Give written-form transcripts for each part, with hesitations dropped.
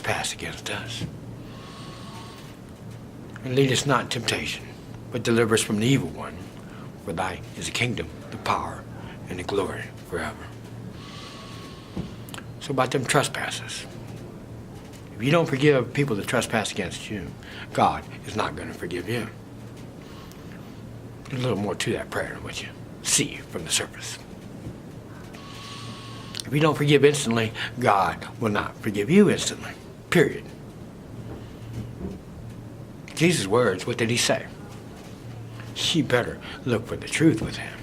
trespass against us. And lead us not in temptation, but deliver us from the evil one. For thy is the kingdom, the power, and the glory forever. So about them trespasses. If you don't forgive people that trespass against you, God is not going to forgive you. There's a little more to that prayer than what you see from the surface. If you don't forgive instantly, God will not forgive you instantly. Period. Jesus' words, what did he say? You better look for the truth with him.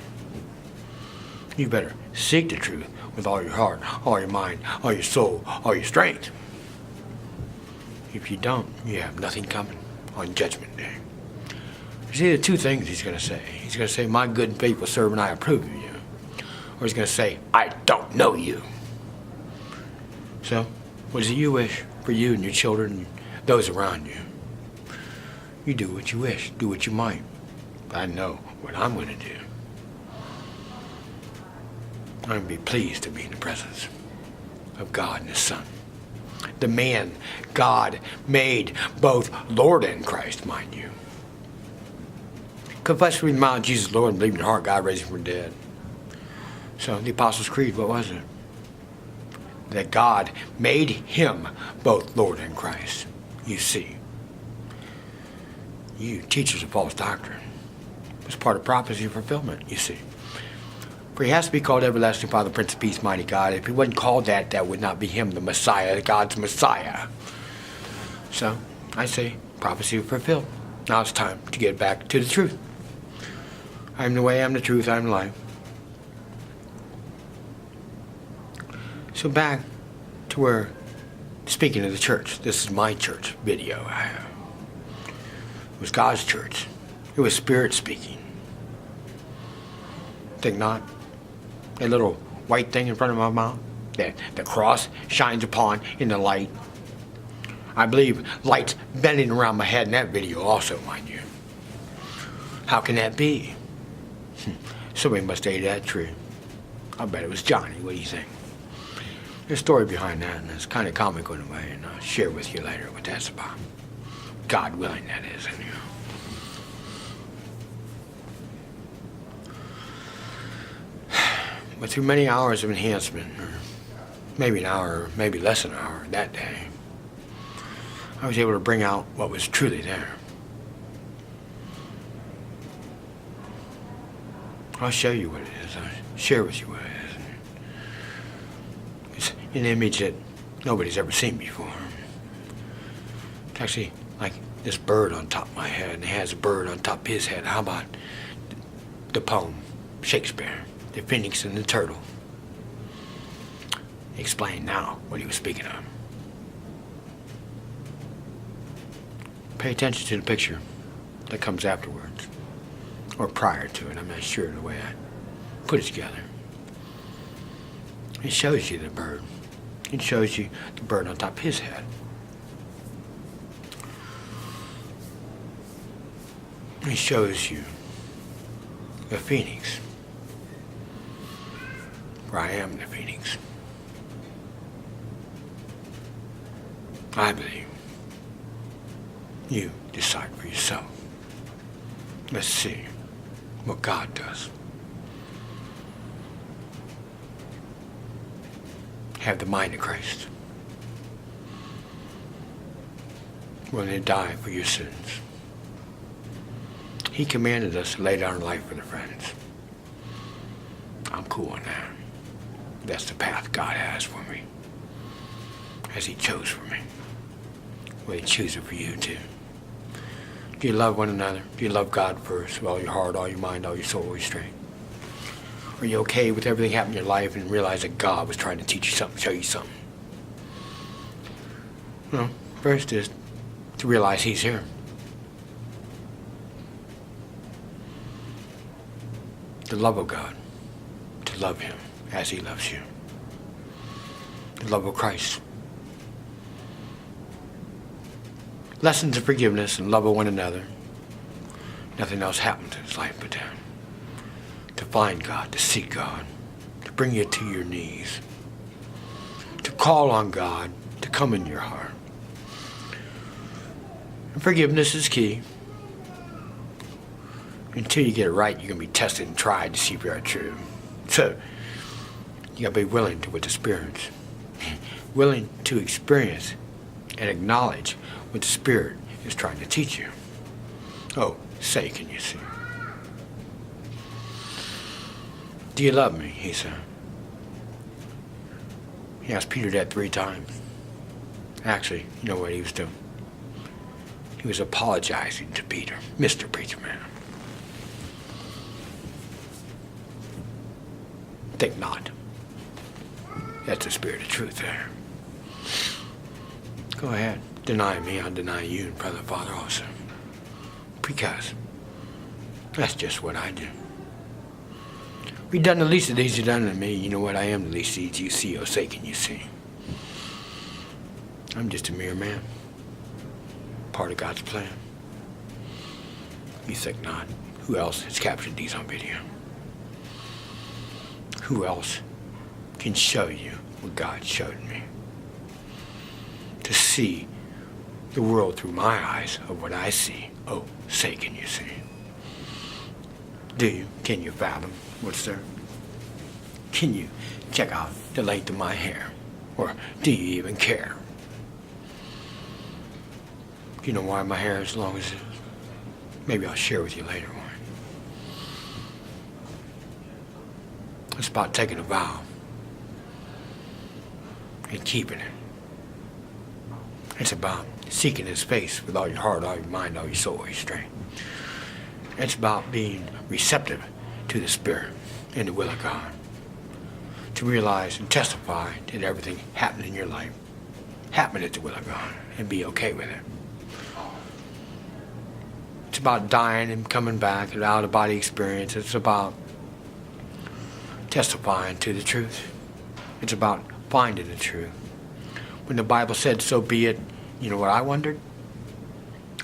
You better seek the truth with all your heart, all your mind, all your soul, all your strength. If you don't, you have nothing coming on Judgment Day. You see, the two things he's going to say. He's going to say, my good and faithful servant, I approve of you. Or he's going to say, I don't know you. So, what is it you wish for you and your children and those around you? You do what you wish, do what you might. But I know what I'm going to do. I'm going to be pleased to be in the presence of God and his Son. The man God made both Lord and Christ, mind you. Confess with your mouth Jesus Lord and believe in your heart God raised him from the dead. So the Apostles' Creed, what was it? That God made him both Lord and Christ. You see. You teachers of false doctrine. It's part of prophecy fulfillment, you see. For he has to be called Everlasting Father, Prince of Peace, Mighty God. If he wasn't called that, that would not be him, the Messiah, God's Messiah. So, I say, prophecy fulfilled. Now it's time to get back to the truth. I am the way, I am the truth, I am the life. So back to where, speaking of the church, this is my church video I have. It was God's church. It was Spirit speaking. Think not? That little white thing in front of my mouth that the cross shines upon in the light. I believe light's bending around my head in that video also, mind you. How can that be? Somebody must have ate that tree. I bet it was Johnny. What do you think? There's a story behind that, and it's kind of comical in a way, and I'll share with you later what that's about. God willing, that is, anyhow. But through many hours of enhancement, or maybe an hour, or maybe less than an hour that day, I was able to bring out what was truly there. I'll show you what it is. I'll share with you what it is. It's an image that nobody's ever seen before. It's actually like this bird on top of my head, and it has a bird on top of his head. How about the poem, Shakespeare? The Phoenix and the Turtle. Explain now what he was speaking of. Pay attention to the picture that comes afterwards, or prior to it. I'm not sure the way I put it together. It shows you the bird. It shows you the bird on top of his head. It shows you the phoenix. For I am the phoenix. I believe. You decide for yourself. Let's see what God does. Have the mind of Christ. Willing to die for your sins. He commanded us to lay down life for the friends. I'm cool on that. That's the path God has for me. As he chose for me. Will he choose it for you too? Do you love one another? Do you love God first with all your heart, all your mind, all your soul, all your strength? Are you okay with everything happening in your life and realize that God was trying to teach you something, show you something? Well, first is to realize he's here. The love of God. To love him as he loves you. The love of Christ. Lessons of forgiveness and love of one another. Nothing else happens in his life but that. To find God, to seek God, to bring you to your knees, to call on God, to come in your heart, And forgiveness is key. Until you get it right, you're going to be tested and tried to see if you are true. So, you got to be willing to with the Spirit. Willing to experience and acknowledge what the Spirit is trying to teach you. Oh, say, can you see? Do you love me? He said. He asked Peter that 3 times. Actually, you know what he was doing? He was apologizing to Peter, Mr. Preacher Man. Think not. That's the spirit of truth there. Go ahead. Deny me, I'll deny you and brother Father also. Because that's just what I do. We've done the least of these, you've done to me. You know what? I am the least of these you see, oh say can you see. I'm just a mere man. Part of God's plan. You think not. Who else has captured these on video? Who else can show you what God showed me? To see the world through my eyes of what I see. Oh, say can you see? Do you? Can you fathom what's there? Can you check out the length of my hair? Or do you even care? Do you know why my hair is as long as it is? Maybe I'll share with you later why. It's about taking a vow and keeping it. It's about seeking His face with all your heart, all your mind, all your soul, all your strength. It's about being receptive to the Spirit and the will of God. To realize and testify that everything happened in your life happened at the will of God and be okay with it. It's about dying and coming back, an out-of-body experience. It's about testifying to the truth. It's about finding the truth. When the Bible said, so be it, you know what I wondered?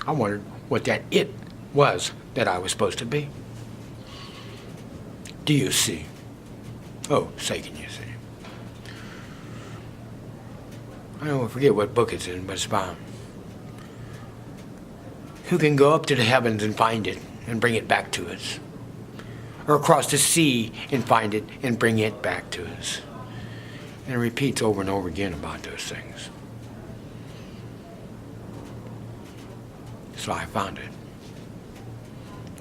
I wondered what that it was that I was supposed to be. Do you see? Oh, say can you see? I don't forget what book it's in, but it's about who can go up to the heavens and find it and bring it back to us. Or across the sea and find it and bring it back to us. And it repeats over and over again about those things. So I found it.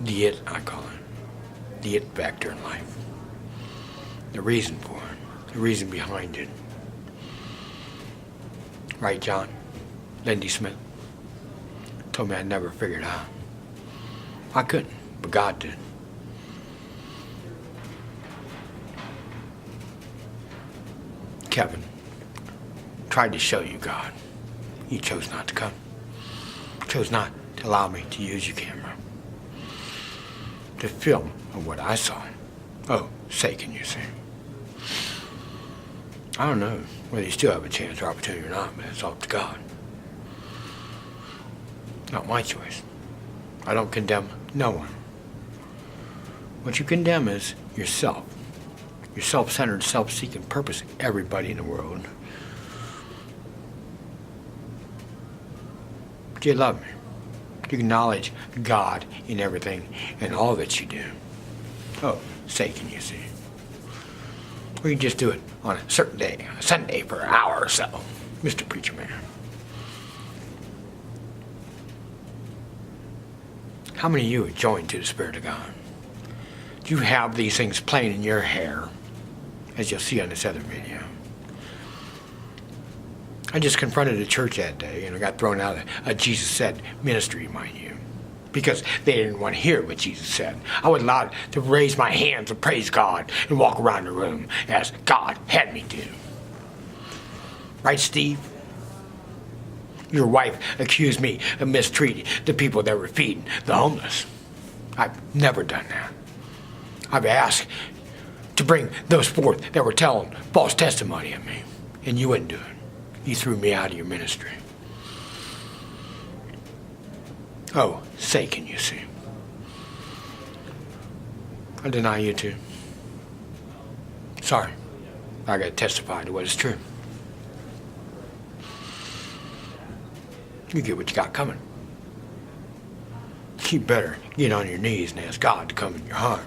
The it, I call it. The it factor in life. The reason for it. The reason behind it. Right, John? Lindy Smith told me I'd never figure it out. I couldn't, but God did. Kevin tried to show you God. You chose not to come. Chose not to allow me to use your camera. To film of what I saw. Oh, say can you see? I don't know whether you still have a chance or opportunity or not, but it's up to God. Not my choice. I don't condemn no one. What you condemn is yourself. Your self-centered, self-seeking purpose, everybody in the world. Do you love me? Do you acknowledge God in everything and all that you do? Oh, say can you see? Or you just do it on a certain day, a Sunday for an hour or so, Mr. Preacher Man. How many of you are joined to the Spirit of God? Do you have these things playing in your hair, as you'll see on this other video? I just confronted a church that day, and I got thrown out of a Jesus Said ministry, mind you, because they didn't want to hear what Jesus said. I was allowed to raise my hands and praise God and walk around the room as God had me do. Right, Steve? Your wife accused me of mistreating the people that were feeding the homeless. I've never done that. I've asked to bring those forth that were telling false testimony of me, and you wouldn't do it. You threw me out of your ministry. Oh, say can you see? I deny you too. Sorry. I got to testify to what is true. You get what you got coming. You better get on your knees and ask God to come in your heart.